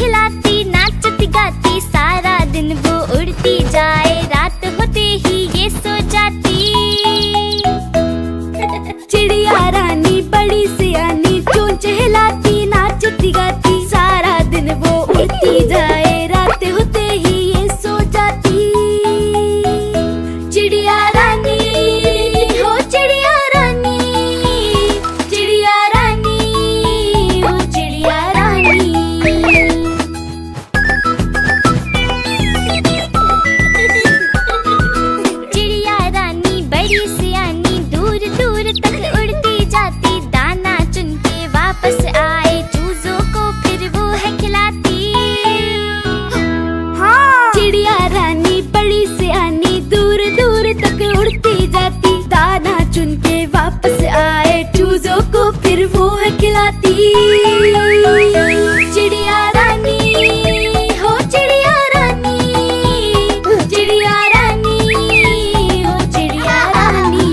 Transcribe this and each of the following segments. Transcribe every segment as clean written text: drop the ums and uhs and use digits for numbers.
चहलाती नाचती गाती, सारा दिन वो उड़ती जाए, रात होते ही ये सो जाती। चिड़िया रानी बड़ी सियानी, चूं चहलाती नाचती गाती, सारा दिन वो उड़ती जाए, रात होते ही ये सो जाती। चिड़िया रानी हो चिड़िया रानी, चिड़िया रानी हो चिड़िया रानी। चिड़िया रानी बड़ी सियानी, दूर दूर तक उड़ती जाती, दाना चुन के वापस आए, चूजों को फिर वो है खिलाती। हाँ। चिड़िया रानी बड़ी सियानी, दूर दूर तक उड़ती जाती, दाना चुन के वापस आए, चूजों को फिर वो है खिलाती। चिड़िया रानी हो चिड़िया रानी, चिड़िया रानी हो चिड़िया रानी।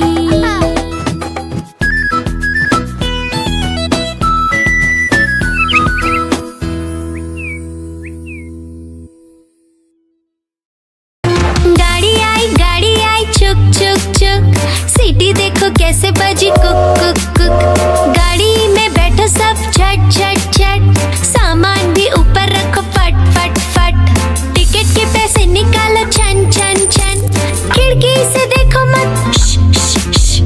गाड़ी आई चुक चुक चुक, सीटी देखो कैसे बजी कुक कुक कुक। गाड़ी में बैठो सब झट झट झट, सामान भी ऊपर रखो फट फट फट। टिकट के पैसे निकालो छन छन छन, खिड़की से देखो मत श, श, श।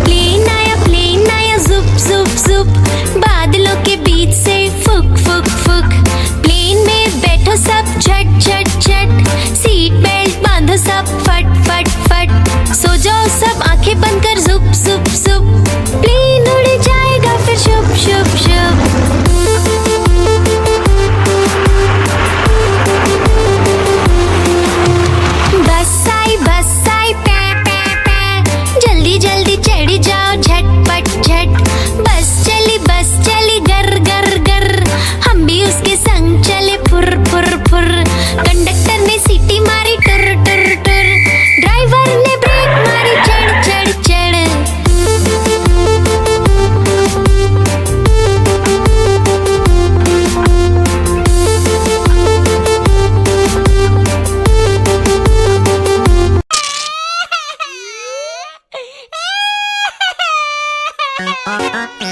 प्लेन आया जुप जुप जुप, बादलों के बीच से फुक फुक फुक। प्लेन में बैठो सब झट झट झट, सीट बेल्ट बांधो सब फट फट फट। सो जाओ सब आंखें बंद कर जुप जुप जुप, प्लेन उड़ जाएगा फिर शुप शुप शुप। बस आई पै पै पै, जल्दी जल्दी चढ़ी जाओ झटपट झट। बस चली गर गर गर, हम भी उसके संग चले फुर फुर फुर। कंडक्टर ने सीटी मारी टुर टुर टुर, ड्राइवर ने ब्रेक मारी चढ़ चढ़ चढ़।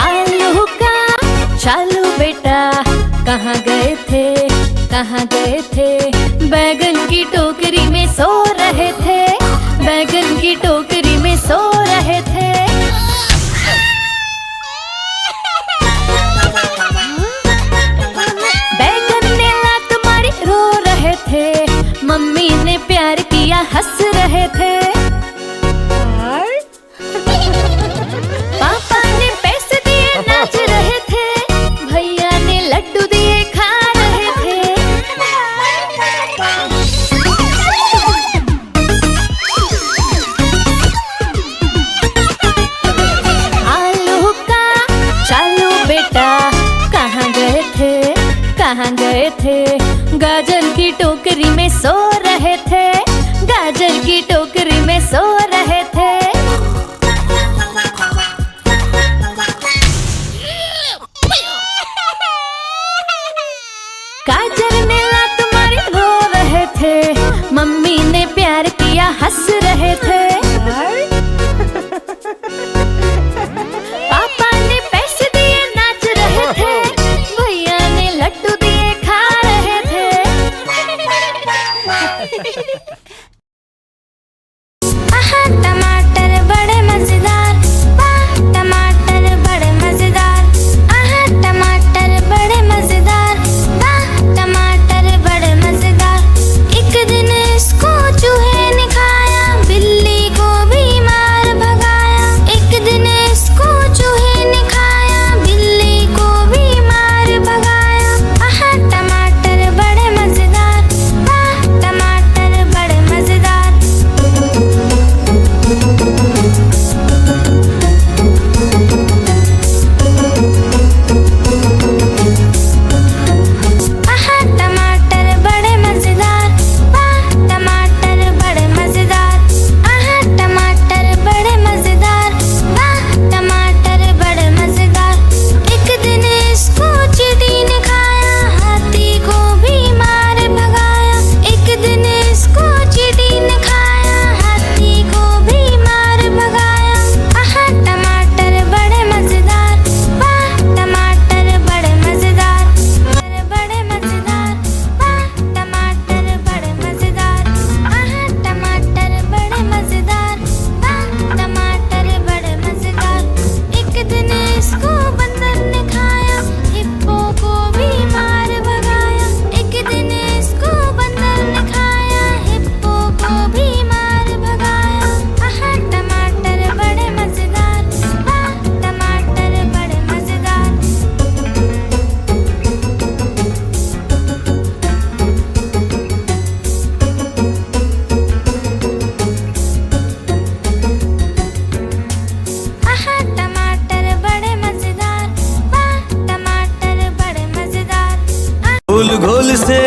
आलू का चालू बेटा, कहाँ गए थे कहाँ गए थे, बैगन की टोकरी में सो रहे थे, बैगन की टोकरी में सो रहे थे। बैगन ने लात मारी रो रहे थे, मम्मी ने प्यार किया हंस रहे थे। पापा ने पैसे दिए नाच रहे थे, भैया ने लड्डू दिए खा रहे थे। आलू का चालू बेटा, कहाँ गए थे कहाँ गए थे, गाजर की टोकरी में सो रहे थे, गाजर की टोकरी में सो रहे थे। गाजर ने लात मारी रो रहे थे, मम्मी ने प्यार किया हंस रहे थे। पापा ने पैसे दिए नाच रहे थे, भैया ने लड्डू दिए खा रहे थे।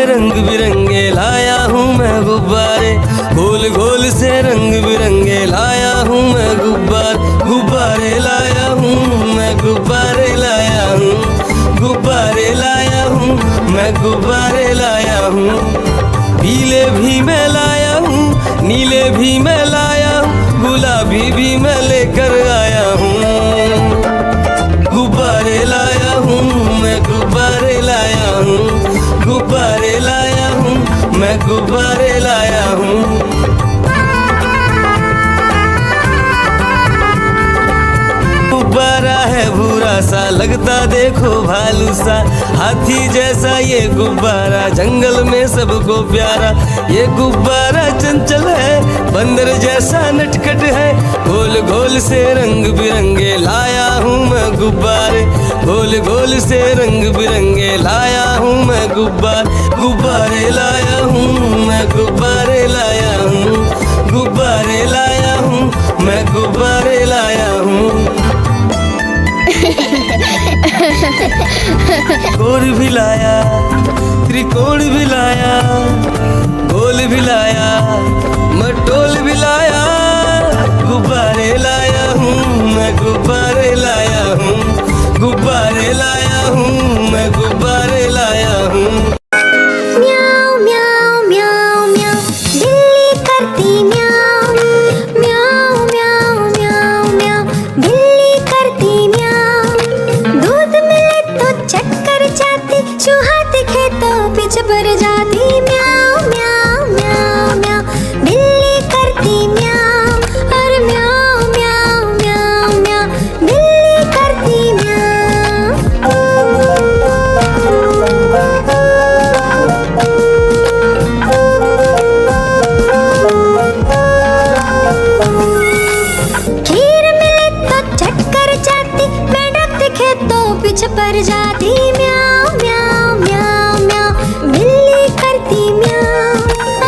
रंग बिरंगे लाया हूँ मैं गुब्बारे, गोल गोल से रंग बिरंगे लाया हूँ मैं गुब्बारे लाया हूँ मैं, गुब्बारे लाया हूँ, गुब्बारे लाया हूँ मैं, गुब्बारे लाया हूँ। पीले भी मैं लाया हूँ, नीले भी मैं लाया हूँ, गुलाबी भी मैं लेकर आया हूँ। गुब्बारे लाया हूँ मैं, गुब्बारे लाया हूँ, गुब्बारे लाया हूँ मैं, गुब्बारे लाया हूँ। गुब्बारा है भूरा सा, लगता देखो भालू सा, हाथी जैसा ये गुब्बारा, जंगल में सबको प्यारा। ये गुब्बारा चंचल है, बंदर जैसा नटखट है, गोल गोल से रंग बिरंगे लाया हूँ मैं गुब्बारे, गोल गोल से रंग बिरंगे लाया हूँ मैं गुब्बारे लाया हूँ मैं, गुब्बारे लाया हूँ, गुब्बारे लाया हूँ मैं, गुब्बारे लाया हूँ। गोल भी लाया, त्रिकोण भी लाया, गोल भी लाया, मटोल भी लाया, गुब्बारे लाया हूँ मैं, गुब्बारे लाया हूँ, गुब्बारे लाया हूँ मैं, गुब्बारे लाया हूँ। म्याऊ म्याऊ म्याऊ म्याऊ, बिल्ली करती म्याऊ, म्याऊ म्याऊ म्याऊ म्याऊ, बिल्ली करती म्याऊ। दूध मिले तो चक्कर जाती, चूहा दिखे तो पीछे पड़ जाती। म्याऊ म्याऊ म्याऊ म्याऊ, बिल्ली करती म्याऊ, और म्याऊ म्याऊ म्याऊ म्याऊ, बिल्ली करती म्याऊ। खीर मिले तो चक्कर जाती, मेंढक दिखे तो पीछे पड़ जाती। म्याऊ म्याऊ म्याऊ म्याऊ, बिल्ली करती म्याऊ,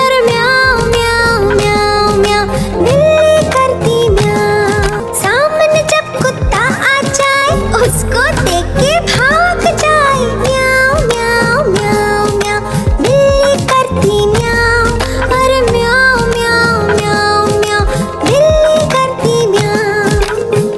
और म्याऊ म्याऊ म्याऊ म्याऊ, बिल्ली करती म्याऊ। सामने जब कुत्ता आ जाए, उसको देख के भाग जाए। म्याऊ म्याऊ म्याऊ म्याऊ, बिल्ली करती म्याऊ, और म्याऊ म्याऊ म्याऊ म्याऊ, बिल्ली करती म्याऊ।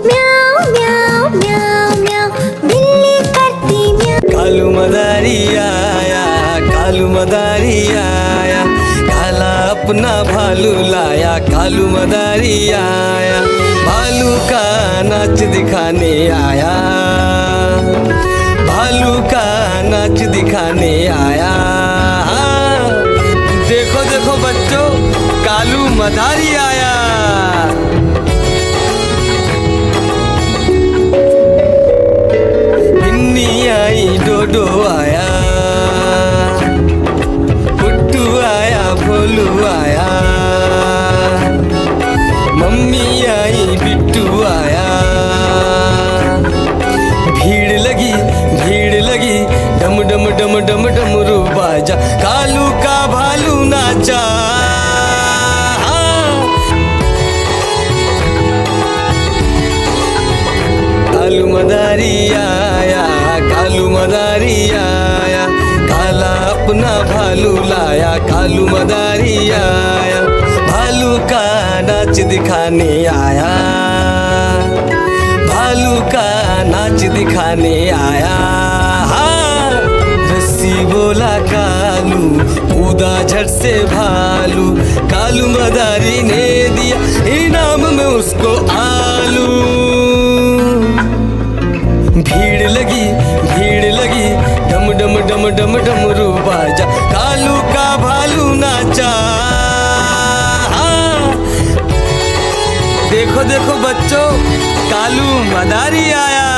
म्याऊ म्याऊ म्याऊ म्याऊ, बिल्ली करती म्याऊ। कालू मदारी आया, कालू मदारी आया, काला अपना भालू लाया, कालू मदारी आया, भालू का नाच दिखाने आया, भालू का नाच दिखाने आया। देखो देखो बच्चों, कालू मदारी आया। बिन्नी आई, डोडो आया, पुट्टू आया, भोलू आया, मम्मी आई, बिट्टू आया। भीड़ लगी, डम डम डम डम डमरू बाजा, कालू का भालू नाचा। कालू मदारी आया, कालू मदारी आया, काला अपना भालू लाया, कालू मदारी आया, भालू का नाच दिखाने आया, भालू का नाच दिखाने आया। रस्सी बोला कालू, कूदा झट से भालू, कालू मदारी ने दिया इनाम में उसको आलू। भीड़ लगी, डम डम डम डम डमरू बाजा, कालू का भालू नाचा। देखो देखो बच्चों, कालू मदारी आया।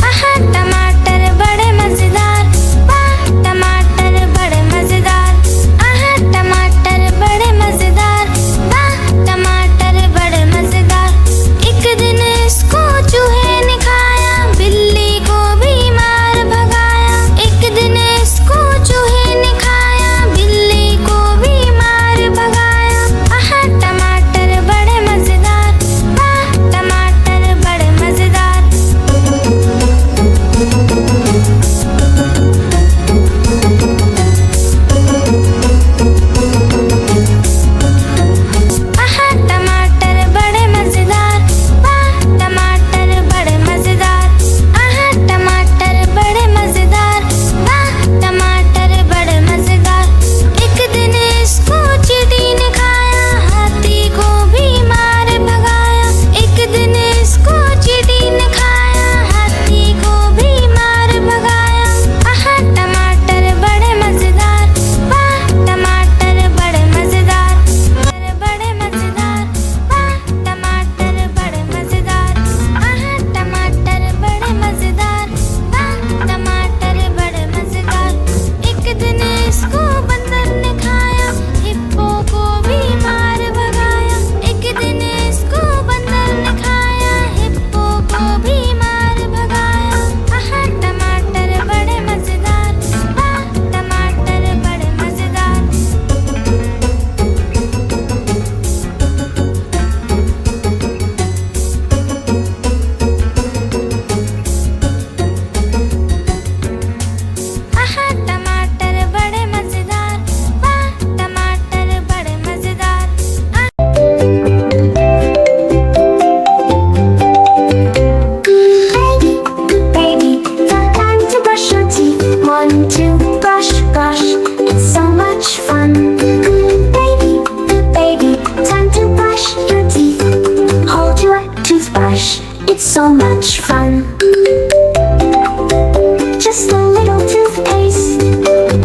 आहा टमाटर बड़े मजेदार, वाह टमाटर बड़े मजेदार। आहा टमाटर बड़े मजेदार, वाह टमाटर बड़े मजेदार। एक दिन इसको चूहे ने खाया, बिल्ली को भी मार भगाया। एक दिन इसको चूहे ने खाया, बिल्ली को भी मार भगाया। आहा टमाटर बड़े so much fun. Just a little toothpaste,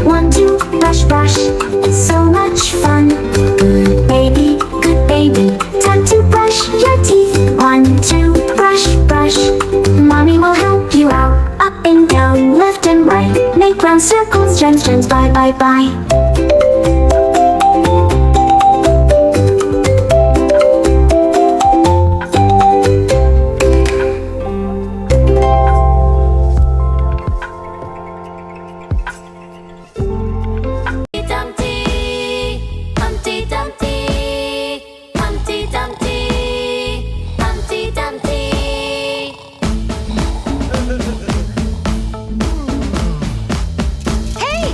one toothbrush, brush. It's so much fun. Good baby, time to brush your teeth. One, two, brush, brush. Mommy will help you out. Up and down, left and right. Make round circles, gems, gems, bye, bye, bye. Humpty Dumpty, Humpty Dumpty, Humpty Dumpty. Hey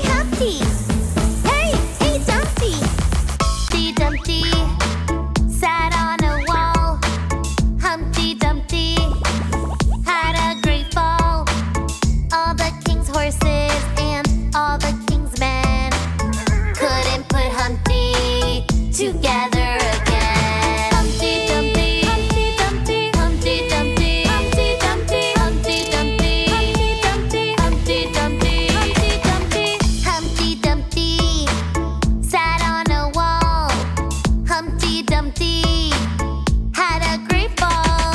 Humpty! Hey Dumpty! Humpty Dumpty sat on a wall. Humpty Dumpty had a great fall. All the king's horses and all the king's men couldn't put Humpty together again. Humpty Dumpty, Humpty Dumpty, Humpty Dumpty, Humpty Dumpty, Humpty Dumpty, Humpty Dumpty, Humpty Dumpty, Humpty Dumpty. Humpty Dumpty sat on a wall. Humpty Dumpty had a great fall.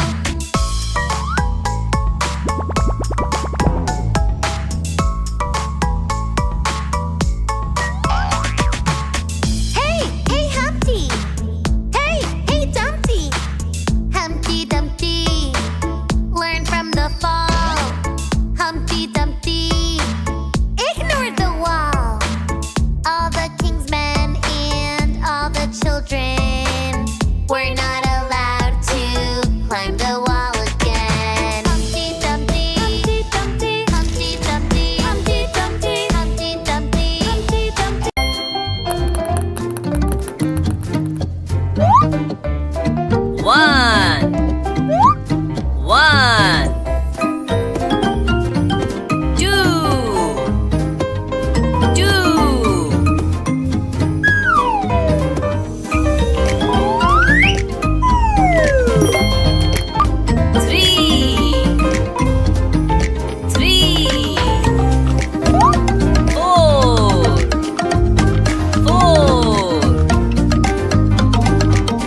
Hey Humpty! Hey Dumpty! Humpty Dumpty learn from the fall. Humpty Dumpty ignored the wall. All the king's men and all the children were not allowed to climb the wall again. Humpty Dumpty, Humpty Dumpty, Humpty Dumpty, Humpty Dumpty, Humpty Dumpty, Humpty Dumpty. One, two, three, four,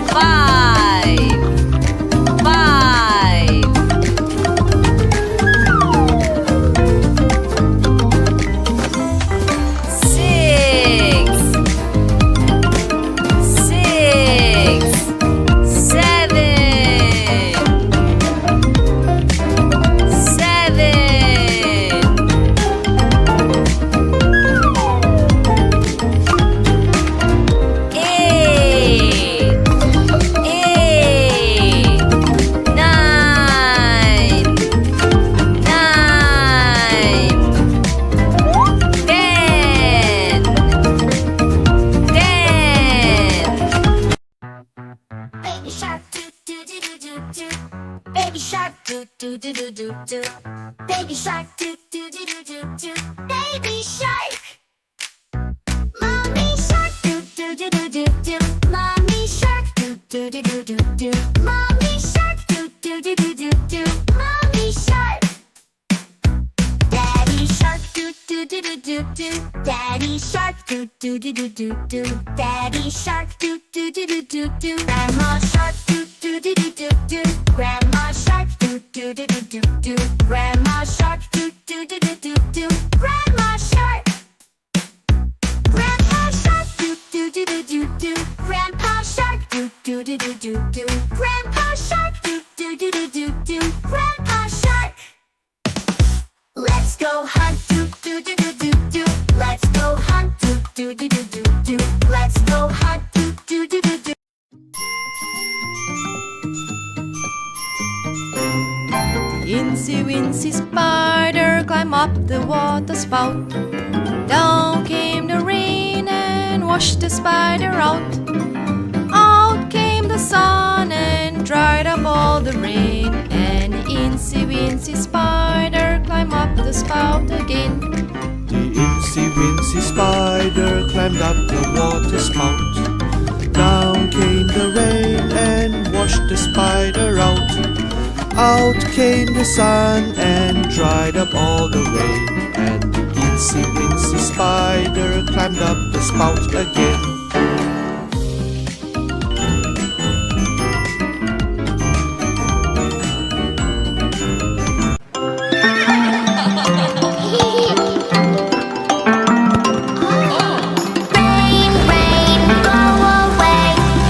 five, six, eight, nine, 10. Baby shark, do do do do do do. Baby shark, do do do do do do. Baby shark, do do do do do do. Baby shark. Mommy shark, do do do do do do. Mommy shark, do do do do do do. Mommy shark, do do do do do do. Mommy shark. Daddy shark, do do do do do do. Daddy shark, do do do do do do. Daddy shark, do do do do do do. Grandma shark, do do do do do do. Grandma shark, do do do do do do. Grandma shark, do do do do do do. Grandma shark. Grandpa shark, do do do do do do. Grandpa shark, do do do do do do. Grandpa shark, do do do do do do. Grandpa shark. Let's go hunt, do do do do do do. Let's go hunt, do do do do do do. Let's go hunt, do do do do do. Incy Wincy Spider climbed up the water spout. Down came the rain and washed the spider out. Out came the sun and dried up all the rain. And Incy Wincy Spider climbed up the spout again. The Incy Wincy Spider climbed up the water spout. Down came the rain and washed the spider out. Out came the sun and dried up all the rain, and the itsy wincy spider climbed up the spout again. Rain, rain, go away.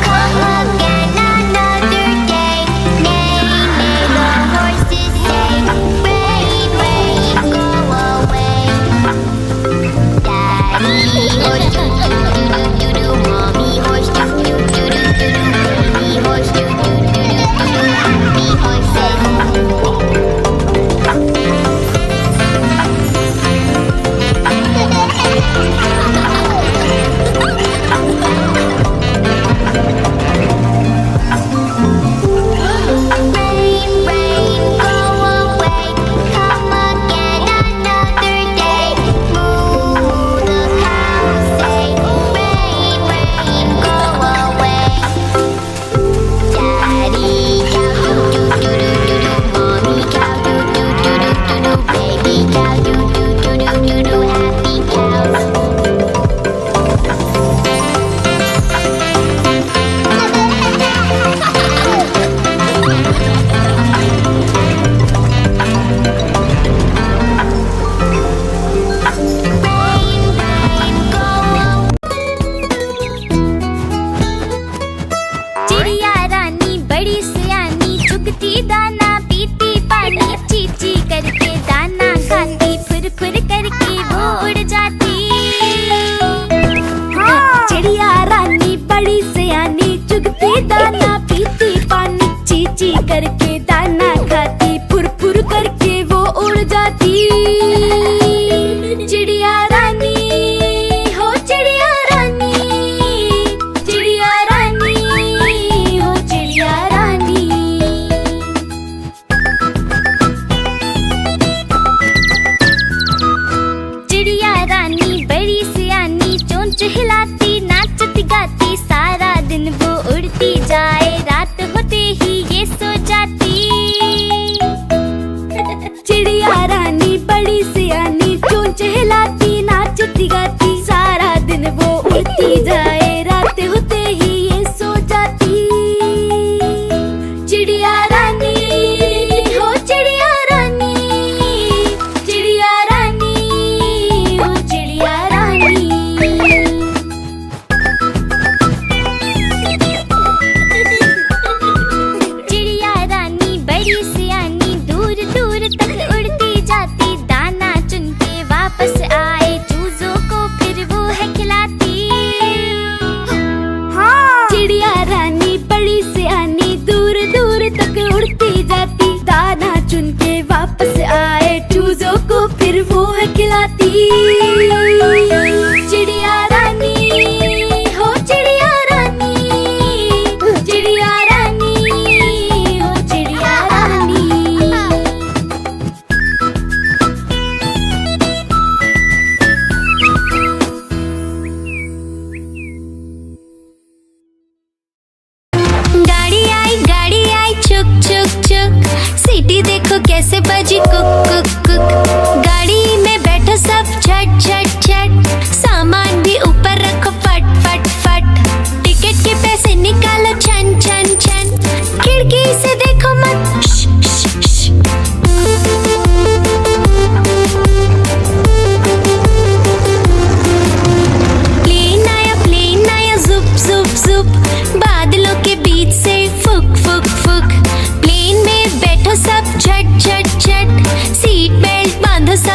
Come again another day. Neigh, neigh, the horses say. Rain, rain, go away. Daddy horse, do do do do do do. Mommy horse, do do do do do do. Baby horse, do do do do do do. Happy horses. Rain, rain, go away. Come again another day. Moo, moo, the cows say. Rain, rain, go away. Daddy cow, do do do do do do. Mommy cow, do do do do do do. Baby cow, do do do do do do. Happy cows. Rain, rain, go चिड़िया रानी बड़ी सियानी चुगती दाना पीती पानी चीची करके दाना खाती फुर फुर करके वो उड़ जाती। चिड़िया रानी बड़ी सियानी चुगती दाना पीती पानी चीची करके दाना खाती फुर फुर करके वो उड़ जाती। चिड़िया रानी हो चिड़िया रानी, चिड़िया रानी हो चिड़िया रानी। चिड़िया रानी बड़ी सियानी चोंच हिलाती नाचती गाती सारा दिन वो उड़ती जाए रात होते ही ये सो जाती। चिड़िया रानी बड़ी सियानी चोंच हिलाती नाचती गाती सारा दिन वो उड़ती जाए रात होते ही ये सो जाती। चिड़िया रानी हो चिड़िया रानी, चिड़िया रानी हो चिड़िया रानी। चिड़िया रानी बड़ी सियानी दूर दूर तक उड़ती जाती दाना चुन के वापस आए चूजों को फिर वो है खिलाती। चिड़िया रानी बड़ी सियानी दूर दूर तक उड़ती जाती दाना चुन के वापस आए चूजों को फिर वो है खिलाती। चिड़िया रानी हो चिड़िया रानी, चिड़िया रानी हो चिड़िया रानी। गाड़ी आई चुक चुक चुक। सीटी देखो कैसे बजी कुक कुक कुक। गाड़ी में बैठो सब झट झट झट। सामान भी ऊपर रखो फट फट फट। टिकट के पैसे निकालो छन छन छन। खिड़की से देखो मत श, श, श। प्लेन आया जुप जुप जुप। बादलों के बीच से फुक फुक फुक। प्लेन में बैठो सब झट झट झट। सीट बेल्ट बांधो सब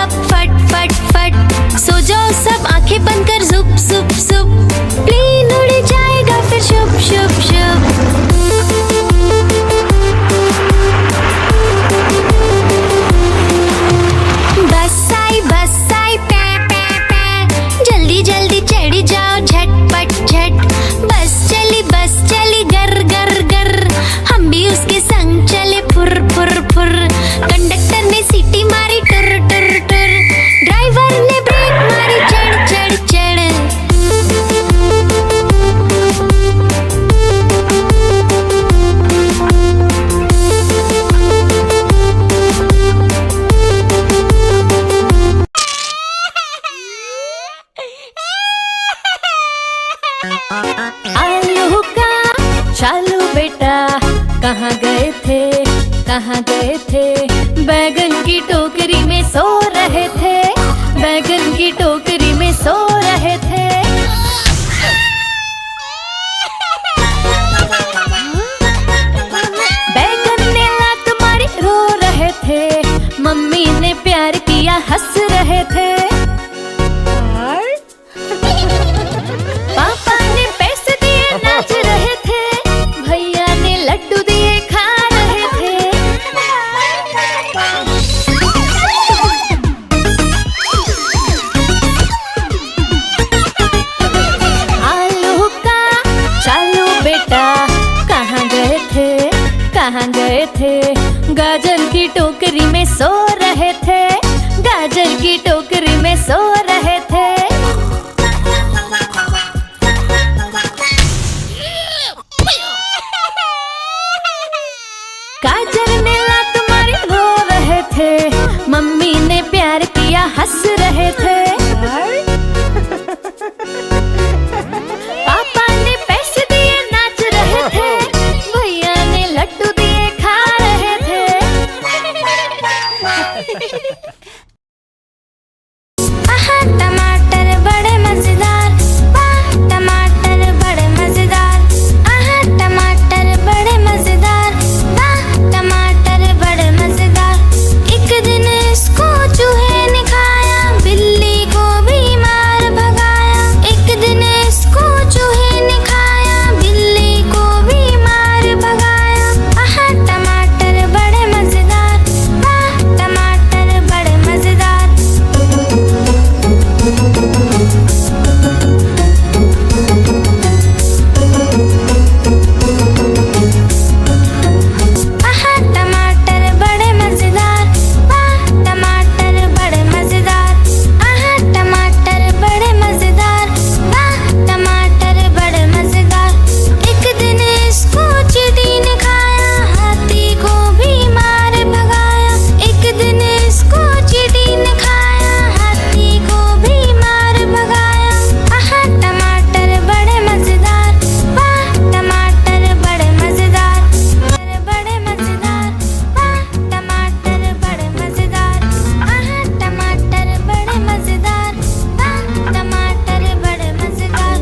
बेटा कहाँ गए थे, कहाँ गए थे? बैगन की टोकरी में सो रहे थे, बैगन की टोकरी में सो रहे थे। बैगन ने लात मारी रो रहे थे, मम्मी ने प्यार किया हंस रहे थे। पापा ने पैसे दिए नाच रहे थे, भैया ने लड्डू दिए खा रहे थे। आलू का चालू बेटा कहाँ गए थे, कहाँ गए थे? गाजर की टोकरी में सो रहे थे, गाजर की टोकरी में सो रहे थे। गाजर ने लात मारी रो रहे थे, मम्मी ने प्यार किया हंस रहे थे। पापा ने पैसे दिए नाच रहे थे, भैया ने लड्डू दिए खा रहे थे। आहा टमाटर बड़े मजेदार, वाह टमाटर बड़े मजेदार। आहा टमाटर बड़े मजेदार, वाह टमाटर बड़े मजेदार। एक दिन इसको चूहे ने खाया, बिल्ली को भी मार भगाया। एक दिन इसको चूहे ने खाया, बिल्ली को भी मार भगाया। आहा टमाटर बड़े मजेदार, वाह टमाटर बड़े मजेदार। आहा टमाटर बड़े मजेदार, वाह टमाटर बड़े मजेदार। आहा टमाटर बड़े मजेदार, वाह टमाटर बड़े मजेदार। एक दिन इसको चींटी ने खाया, हाथी को भी मार भगाया। एक दिन इसको चींटी ने खाया, हाथी को भी मार भगाया। आहा टमाटर बड़े मजेदार, वाह टमाटर बड़े मजेदार। बड़े मजेदार, वाह टमाटर बड़े मजेदार। आहा टमाटर बड़े मजेदार, वाह टमाटर बड़े मजेदार।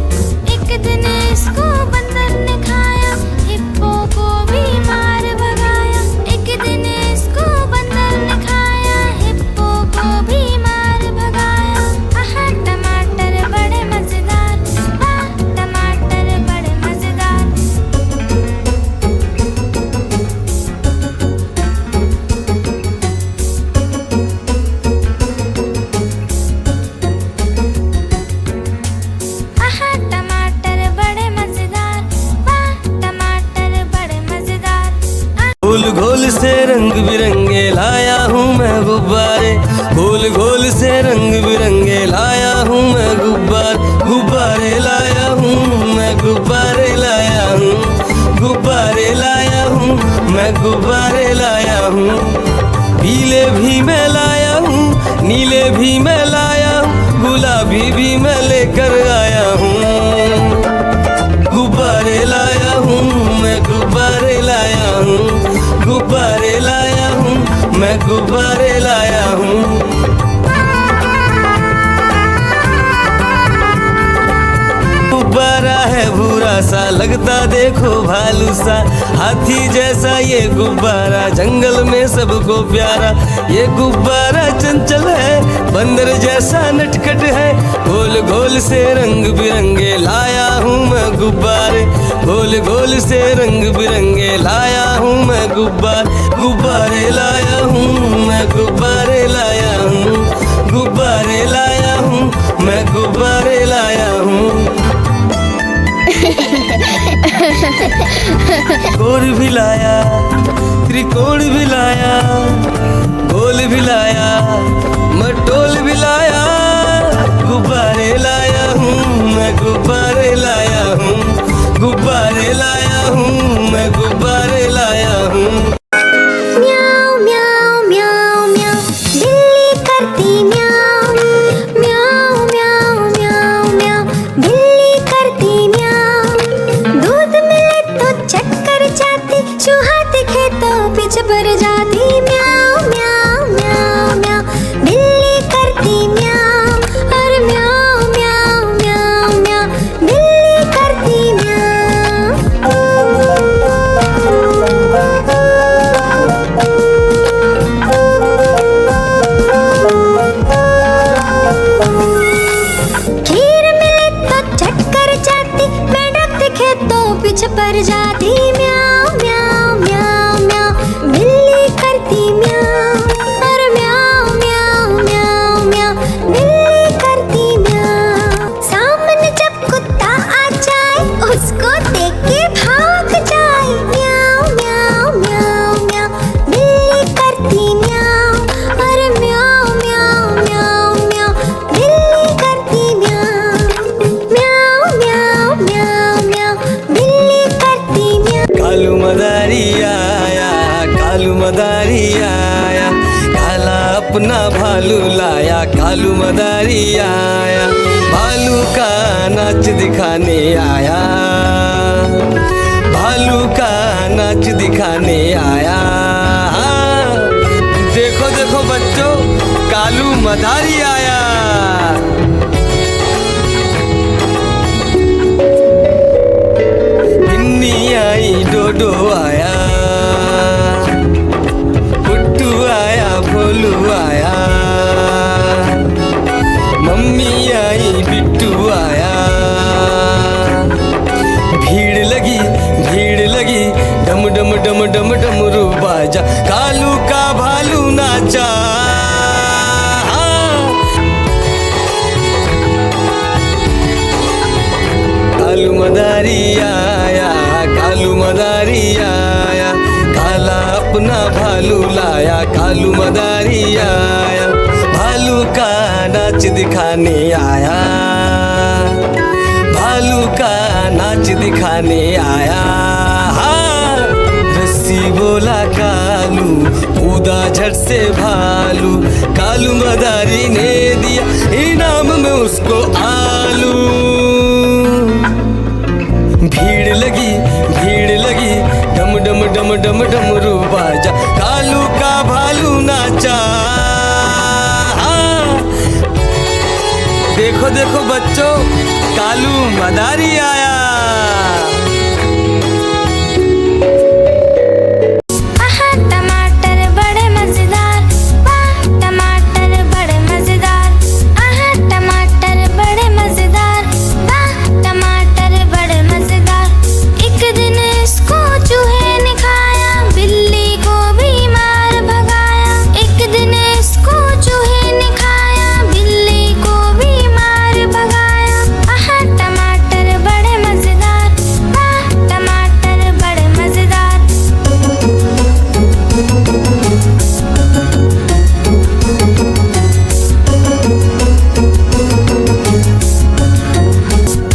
एक दिन इसको बंदर ने खाया, हिप्पो को भी मार भगाया। एक दिन इसको बंदर ने खाया, हिप्पो को भी मार भगाया। आहा टमाटर बड़े मजेदार, वाह टमाटर बड़े मजेदार। आहा टमाटर बड़े मजेदार, वाह टमाटर बड़े मजेदार। गोल गोल से रंग बिरंगे लाया हूँ मैं गुब्बारे, गोल गोल से रंग बिरंगे लाया हूँ मैं गुब्बारे लाया हूँ मैं, गुब्बारे लाया हूँ, गुब्बारे लाया हूँ मैं, गुब्बारे लाया हूँ। पीले भी मैं लाया हूँ, नीले भी मैं लाया हूँ, गुलाबी भी मैं लेकर आया हूँ। गुब्बारे लाया हूँ मैं, गुब्बारे लाया हूँ, गुब्बारे लाया हूँ मैं, गुब्बारे लाया हूँ। गुब्बारा है भूरा सा, लगता देखो भालू सा, हाथी जैसा ये गुब्बारा, जंगल में सबको प्यारा। ये गुब्बारा चंचल है, बंदर जैसा नटखट है, गोल गोल से रंग बिरंगे लाया हूँ मैं गुब्बारे, गोल गोल से रंग बिरंगे लाया हूँ मैं गुब्बारे लाया हूँ मैं, गुब्बारे लाया हूँ, गुब्बारे लाया हूँ मैं, गुब्बारे लाया हूँ। गोल भी लाया, त्रिकोण भी लाया, गोल भी लाया, मटोल भी लाया, गुब्बारे लाया हूँ मैं, गुब्बारे लाया हूँ, गुब्बारे लाया हूँ मैं, गुब्बारे लाया हूँ। म्याऊ म्याऊ म्याऊ म्याऊ, बिल्ली करती म्याऊ। म्याऊ म्याऊ म्याऊ म्याऊ, बिल्ली करती म्याऊ। दूध मिले तो चक्कर पर जाती म्याऊं म्याऊं म्याऊं म्याऊं, बिल्ली करती म्याऊं और म्याऊं म्याऊं म्याऊं म्याऊं, बिल्ली करती खीर मिले तो झट कर जाती, मेंढक दिखे तो पीछे पर जाती म्याऊं म्याऊं म्याऊं म्याऊं, बिल्ली करती म्याऊं और म्याऊं म्याऊं म्याऊं म्याऊं, बिल्ली करती म्याऊं। सामने जब कुत्ता आ जाए उसको देख के भाग जाए म्याऊं म्याऊं म्याऊं म्याऊं, बिल्ली करती म्याऊं और म्याऊं म्याऊं म्याऊं म्याऊं, बिल्ली करती म्याऊं म्याऊं म्याऊं म्याऊं म्याऊं, बिल्ली करती म्याऊं। कालू मदारी आया, कालू मदारी आया, काला अपना भालू लाया, कालू मदारी आया, भालू का नाच दिखाने आया, भालू का नाच दिखाने आया। देखो देखो बच्चों, कालू मदारी आया। बिन्नी आई, डोडो आया, गुड्डू आया, भोलू आया, मम्मी आई, बिट्टू आया। भीड़ लगी डम डम डम डम डमरू बाजा, कालू का भालू नाचा। कालू मदारी आया, कालू मदारी आया, काला अपना भालू लाया, कालू मदारी आया, भालू का नाच दिखाने आया, भालू का नाच दिखाने आया। रस्सी बोला कालू, कूदा झट से भालू, कालू मदारी ने दिया इनाम में उसको आलू। भीड़ लगी डम डम डम डम डमरू बाजा, कालू का भालू नाचा। देखो देखो बच्चों, कालू मदारी आया। आहा टमाटर बड़े मजेदार, वाह टमाटर बड़े मजेदार, आहा टमाटर बड़े मजेदार, वाह टमाटर बड़े मजेदार। एक दिन इसको चूहे ने खाया, बिल्ली को भी मार भगाया। एक दिन इसको चूहे ने खाया, बिल्ली को भी मार भगाया। आहा टमाटर बड़े मजेदार, वाह टमाटर बड़े मजेदार।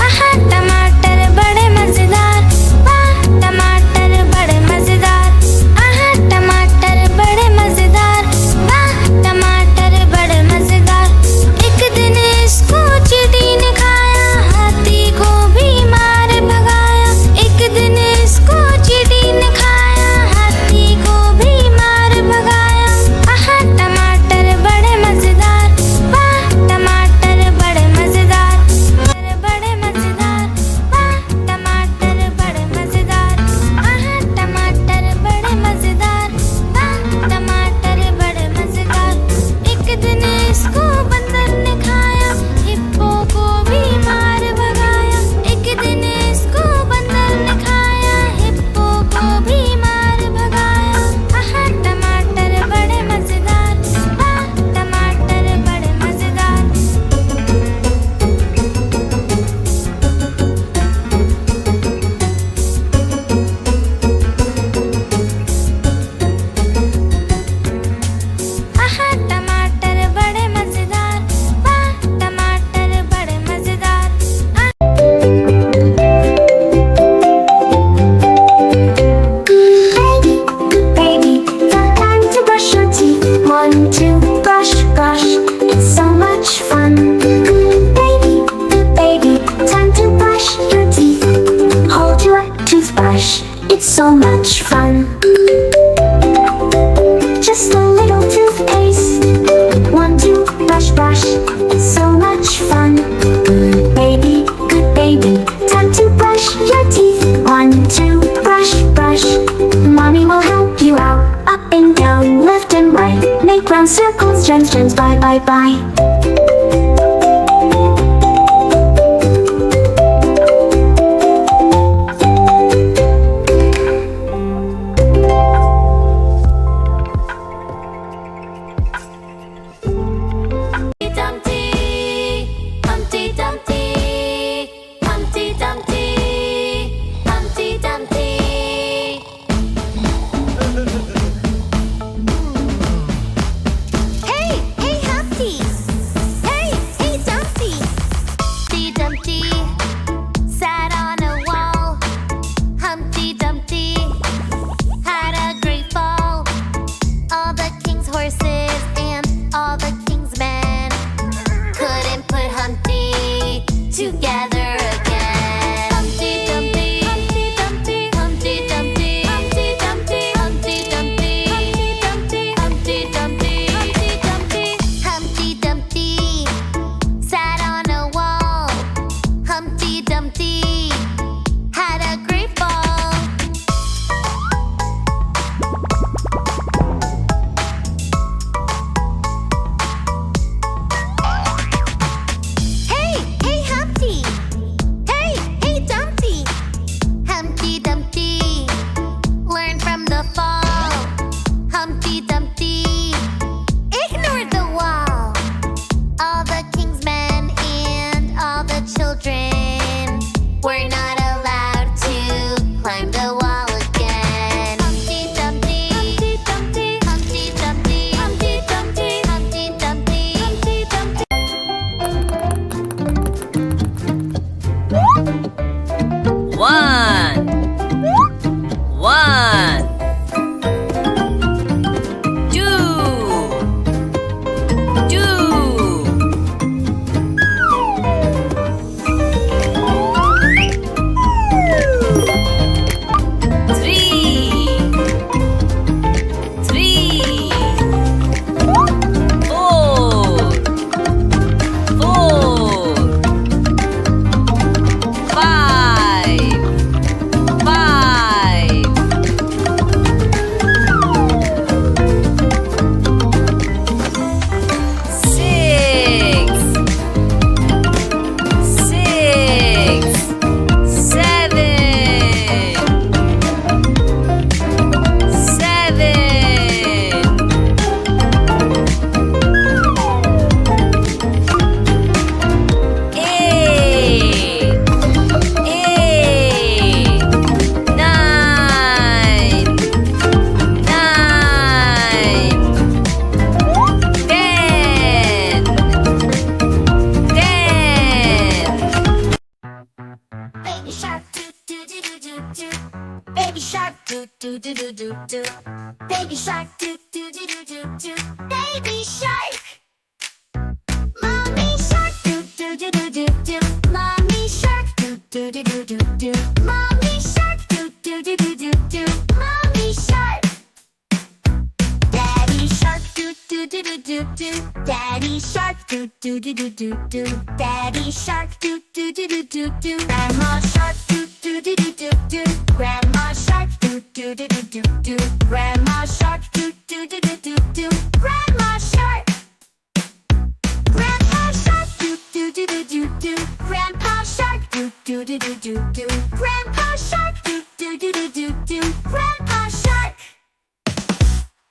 आहा टमाटर बड़े मजेदार, वाह टमाटर बड़े मजेदार, आहा टमाटर बड़े मजेदार, वाह टमाटर बड़े मजेदार। एक दिन इसको चींटी ने खाया, हाथी को भी मार भगाया। एक दिन इसको चींटी ने खाया, हाथी को भी मार भगाया। आहा टमाटर बड़े मजेदार, वाह टमाटर बड़े मजेदार, बड़े मजेदार, वाह टमाटर बड़े मजेदार, आहा टमाटर बड़े मजेदार, वाह टमाटर बड़े मजेदार। एक दिन इसको बंदर ने खाया, हिप्पो को भी मार भगाया। एक दिन इसको बंदर ने खाया, हिप्पो को भी मार भगाया। आहा टमाटर बड़े मजेदार, वाह टमाटर बड़े मजेदार। आहा टमाटर बड़े मजेदार, वाह टमाटर बड़े मजेदार। Baby, the time to brush your teeth. 1, 2, brush, brush. It's so much fun. Baby, time to brush your teeth. Hold your toothbrush. It's so much fun. just a little toothpaste. 1, 2, brush, brush. So much fun. Good baby. Time to brush your teeth. 1, 2, brush, brush. Mommy will help you out. Up and down, left and right. Make round circles, gems, gems, bye, bye, bye. Humpty Dumpty, Humpty Dumpty, Humpty Dumpty. Hey Humpty! Hey Dumpty! Humpty Dumpty sat on a wall. Humpty Dumpty had a great fall. All the king's horses and all the king's men couldn't put Humpty together again. Humpty Dumpty, Humpty Dumpty, Humpty Dumpty, Humpty Dumpty, Humpty Dumpty, Humpty Dumpty, Humpty Dumpty, Humpty Dumpty. Humpty Dumpty sat on a wall. Humpty Dumpty had a great fall. Hey Humpty! Hey Dumpty! Humpty Dumpty learned from the fall. Humpty Dumpty ignored the wall. All the king's men and all the children were not allowed to climb the wall again. Humpty Dumpty, Humpty Dumpty, Humpty Dumpty, Humpty Dumpty, Humpty Dumpty, Humpty Dumpty. One. Two. Three. 4. 5. 6. 7. 8. 9. 10. Baby shark do do do do do do. Baby shark do do do do do do. Baby shark do do do do do do. Baby shark. Mommy shark do do do do do do. Mommy shark do do do do do do. Mommy shark do do do do do do. Mommy shark. Daddy shark do do do do do do. Daddy shark do do do do do do. Daddy shark do do do do do do. Grandma shark do do do do do do. Grandma shark do do do do do do. Grandma shark do do do do do do. Grandma shark. Grandpa shark do do do do do do. Grandpa shark do do do do do do. Grandpa shark do do do do do do. Grandpa shark.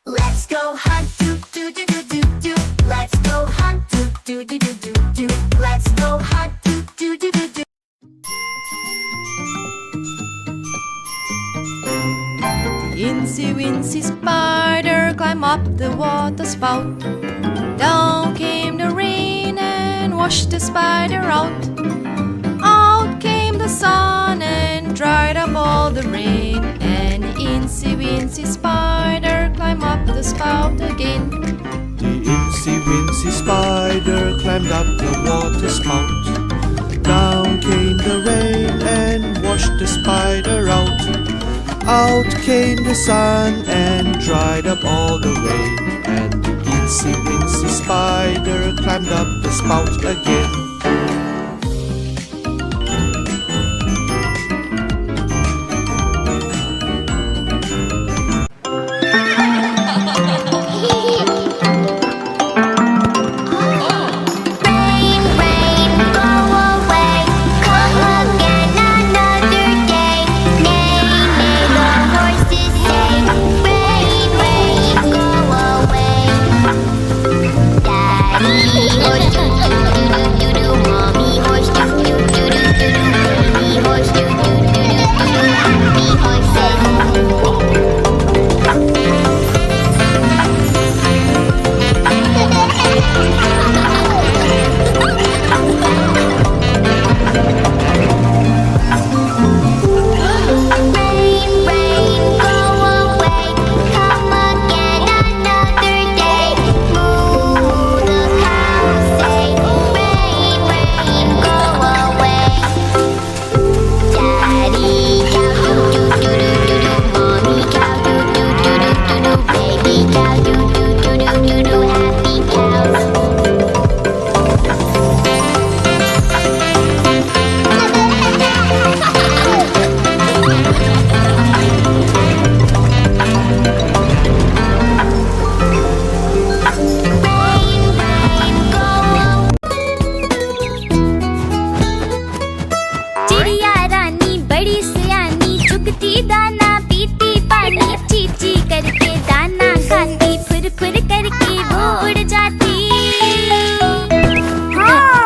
Let's go hunt do do do do do do. Let's go hunt do do do do do do. Let's go hunt do do do do do. The Incy Wincy Spider climbed up the water spout. Down came the rain and washed the spider out. Out came the sun and dried up all the rain. And the Incy Wincy Spider climbed up the spout again. The Incy Wincy Spider climbed up the water spout. Down came the rain and washed the spider out. Out came the sun and dried up all the rain, and the itsy wincy spider climbed up the spout again. Rain, rain, go away. Come again another day. Neigh, neigh, the horses say. Rain, rain, go away. Daddy horse, doo doo doo doo doo. Mommy horse, doo doo doo doo doo. Baby horse, doo doo doo doo doo. Happy horses. Rain, rain, go away. Come again another day. Moo, the cows say. Rain, rain, go away. Daddy cow, doo doo doo doo doo doo. Mommy cow, doo doo doo doo doo doo. Baby cow, doo doo doo doo doo doo. Happy cows. Rain, rain, go away. चिड़िया रानी बड़ी सयानी चुगती दाना पीती पानी चीची करके दाना खाती फुर फुर करके वो उड़ जाती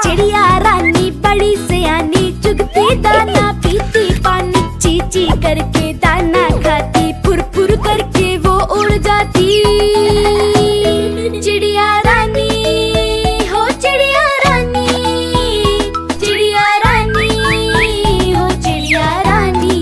चिड़िया रानी बड़ी सयानी चुगती दाना पीती पानी चीची करके दाना खाती फुर फुर करके वो उड़ जाती चिड़िया रानी हो चिड़िया रानी चिड़िया रानी हो चिड़िया रानी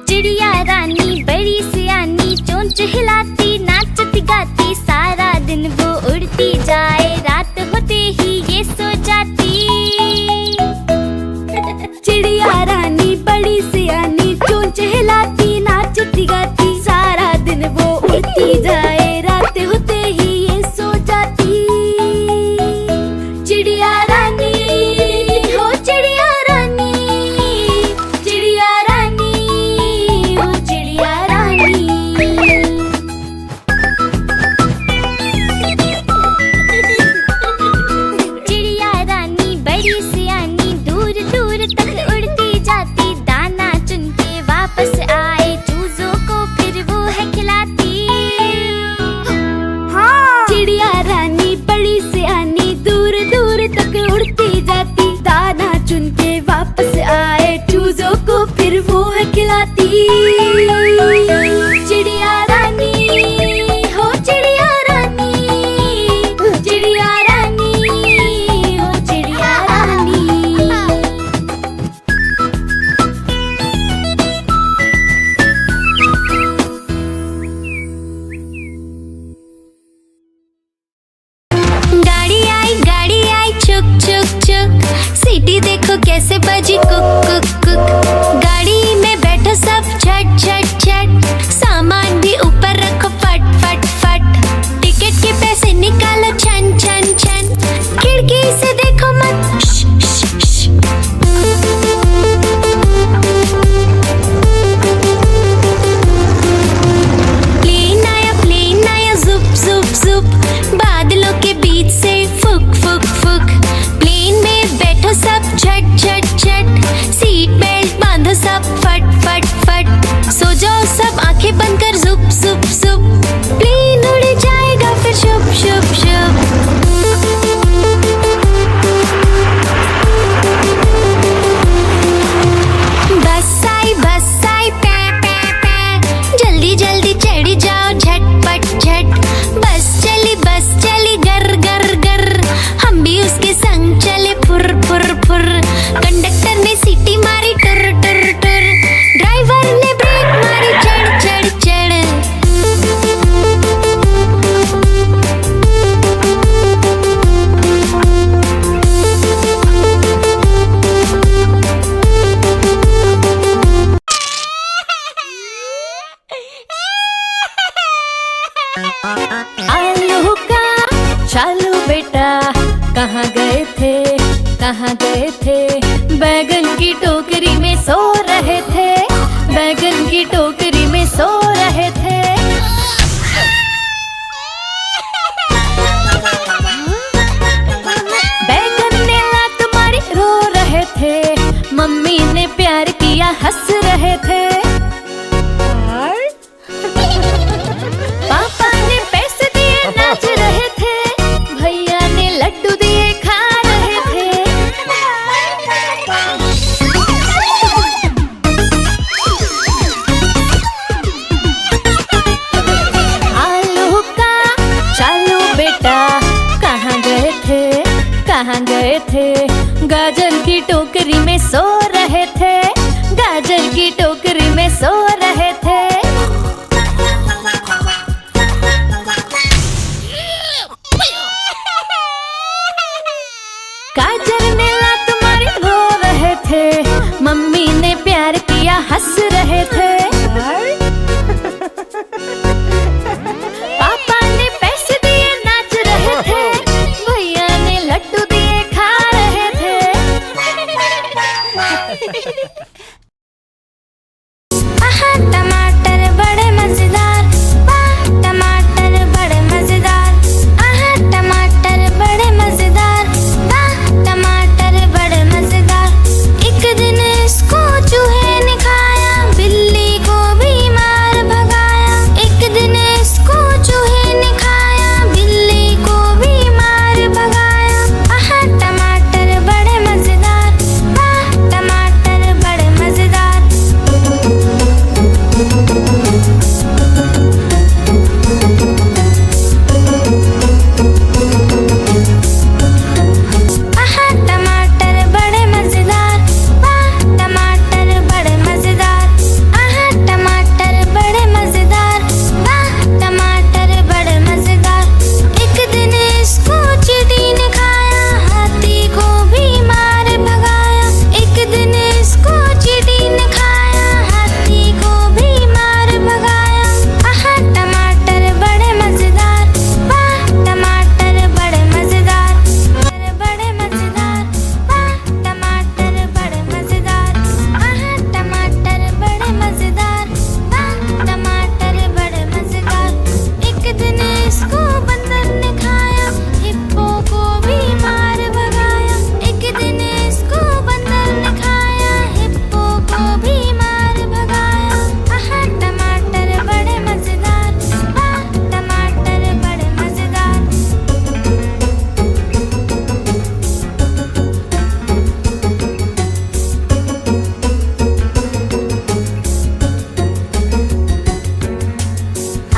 चिड़िया रानी बड़ी सियानी चोंच हिलाती नाचती गाती सारा दिन वो उड़ती जाए रात होते ही ये सो जाती चिड़िया रानी बड़ी सियानी चोंच हिलाती नाचती गाती सारा दिन वो उड़ती जाए रात होते ही ये सो जाती चिड़िया रानी हो चिड़िया रानी चिड़िया रानी हो चिड़िया रानी चिड़िया रानी बड़ी सियानी दूर दूर तक उड़ती जाती दाना चुन के वापस आए चूजों को फिर वो है खिलाती चिड़िया रानी बड़ी सियानी दूर दूर तक उड़ती जाती दाना चुन के वापस आए चूजों को फिर वो है खिलाती चिड़िया रानी हो चिड़िया रानी चिड़िया रानी हो चिड़िया रानी गाड़ी आई चुक चुक चुक सीटी देखो कैसे बजी कुक कुक कुक गाड़ी में बैठो सब झट झट झट सामान भी ऊपर रखो फट फट फट टिकट के पैसे निकालो छन छन छन खिड़की से देखो मत श, श, श। प्लेन आया जुप जुप जुप बादलों के बीच से फुक फुक फुक प्लेन में बैठो सब झट झट झट बैगन की टोकरी में सो रहे थे, बैगन की टोकरी में सो रहे थे। बैगन ने लात मारी रो रहे थे, मम्मी ने प्यार किया हंस रहे थे। पापा ने पैसे दिए नाच रहे थे, भैया ने लड्डू दिए खा रहे थे। आलू का चालू बेटा कहाँ गए थे, कहाँ गए थे? गाजर की टोकरी में सो रहे थे, गाजर की टोकरी में सो रहे थे। गाजर ने लात मारी रो रहे थे, मम्मी ने प्यार किया हंस रहे थे। पापा ने पैसे दिए नाच रहे थे, भैया ने लड्डू दिए खा रहे थे। आहा टमाटर बड़े मजेदार, वाह टमाटर बड़े मजेदार। आहा टमाटर बड़े मजेदार, वाह टमाटर बड़े मजेदार। एक दिन इसको चूहे ने खाया, बिल्ली को भी मार भगाया। एक दिन इसको चूहे ने खाया, बिल्ली को भी मार भगाया। आहा टमाटर बड़े मजेदार, वाह टमाटर बड़े मजेदार। आहा टमाटर बड़े मजेदार, वाह टमाटर बड़े मजेदार। आहा टमाटर बड़े मजेदार, वाह टमाटर बड़े मजेदार। एक दिन इसको चींटी ने खाया, हाथी को भी मार भगाया। एक दिन इसको चींटी ने खाया, हाथी को भी मार भगाया। आहा टमाटर बड़े मजेदार, वाह टमाटर बड़े मजेदार। बड़े मजेदार, वाह टमाटर बड़े मजेदार। आहा टमाटर बड़े मजेदार, वाह टमाटर बड़े मजेदार। एक दिन इसको बंदर ने खाया, हिप्पो को भी मार भगाया। एक दिन इसको बंदर ने खाया, हिप्पो को भी मार भगाया। आहा टमाटर बड़े मजेदार, वाह टमाटर बड़े मजेदार।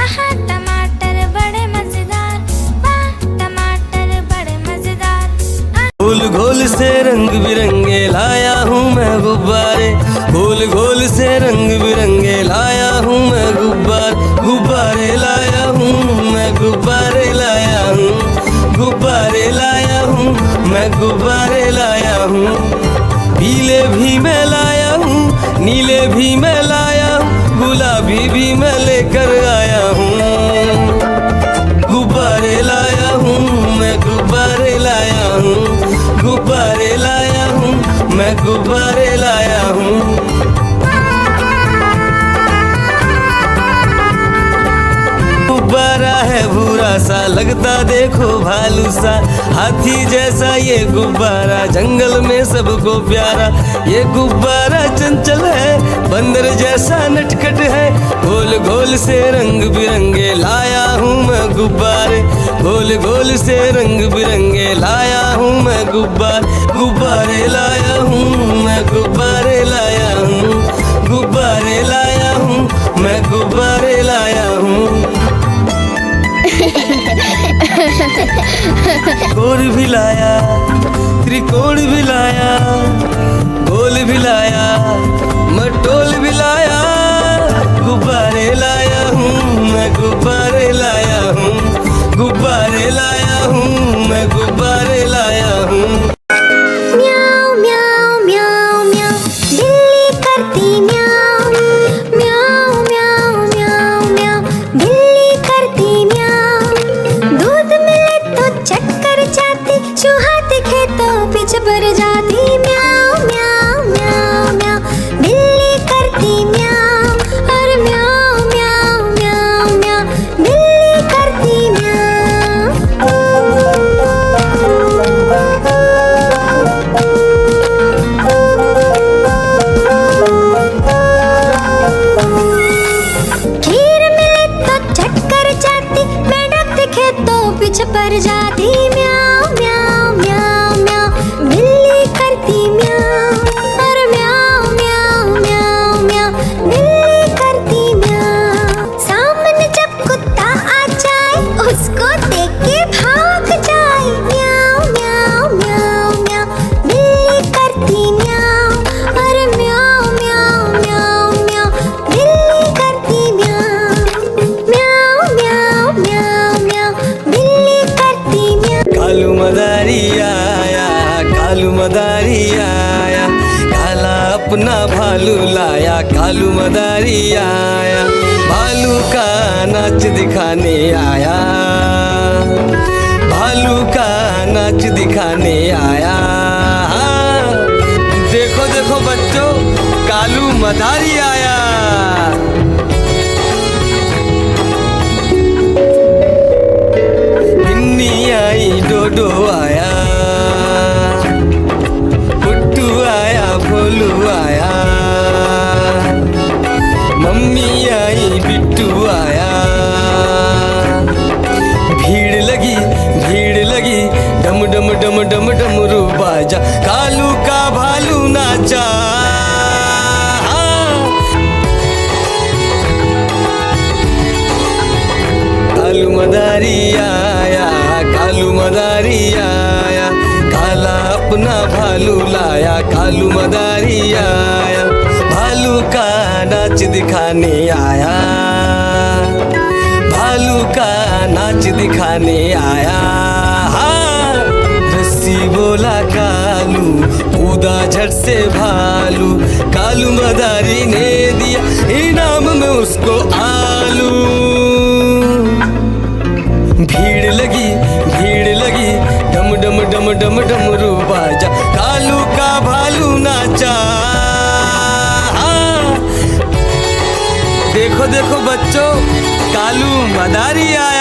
आहा टमाटर बड़े मजेदार, वाह टमाटर बड़े मजेदार। गोल गोल से रंग बिरंगे लाया हूँ मैं गुब्बारे, गोल गोल से रंग बिरंगे लाया हूँ मैं गुब्बारे लाया हूँ मैं गुब्बारे लाया हूँ, गुब्बारे लाया हूँ मैं गुब्बारे लाया हूँ। पीले भी मैं लाया हूँ, नीले भी मैं लाया हूँ, गुलाबी भी मैं लेकर आया हूँ। गुब्बारे लाया हूँ मैं गुब्बारे लाया हूँ, गुब्बारे लाया हूँ मैं गुब्बारे लाया हूँ। गुब्बारा है भूरा सा लगता देखो भालू सा, हाथी जैसा ये गुब्बारा जंगल में सबको प्यारा। ये गुब्बारा चंचल है, बंदर जैसा नटखट है, गोल गोल से रंग बिरंगे लाया हूँ मैं गुब्बारे, गोल गोल से रंग बिरंगे लाया हूँ मैं गुब्बारे लाया हूँ मैं गुब्बारे लाया हूँ, गुब्बारे लाया हूँ मैं गुब्बारे लाया हूँ। गोल भी लाया, त्रिकोण भी लाया, गोल भी लाया, मटोल भी लाया, गुब्बारे लाया हूँ मैं गुब्बारे लाया हूँ, गुब्बारे लाया हूँ मैं गुब्बारे लाया हूँ। म्याऊ म्याऊ म्याऊ म्याऊ, बिल्ली करती म्याऊ। म्याऊ म्याऊ म्याऊ म्याऊ, बिल्ली करती म्याऊ। दूध मिले तो चक्कर जाती, चूहा दिखे तो पीछे पड़ जाती। म्याऊ म्याऊ अपना भालू लाया, कालू मदारी आया, भालू का नाच दिखाने आया, भालू का नाच दिखाने आया। देखो देखो बच्चों, कालू मदारी आया। बिन्नी आई, डोडो आया, पुट्टू आया, भोलू आया, मम्मी आई, बिट्टू आया। भीड़ लगी, डम डम डम डम डमरू बाजा, कालू का भालू नाचा। कालू मदारी आया, कालू मदारी आया, काला अपना भालू लाया, कालू मदारी आया, भालू का नाच दिखाने आया, भालू का नाच दिखाने आया। रस्सी बोला कालू, कूदा झट से भालू, कालू मदारी ने दिया इनाम में उसको आलू। भीड़ लगी, डम डम डम डम डमरू बाजा, कालू का भालू नाचा। देखो देखो बच्चों, कालू मदारी आया।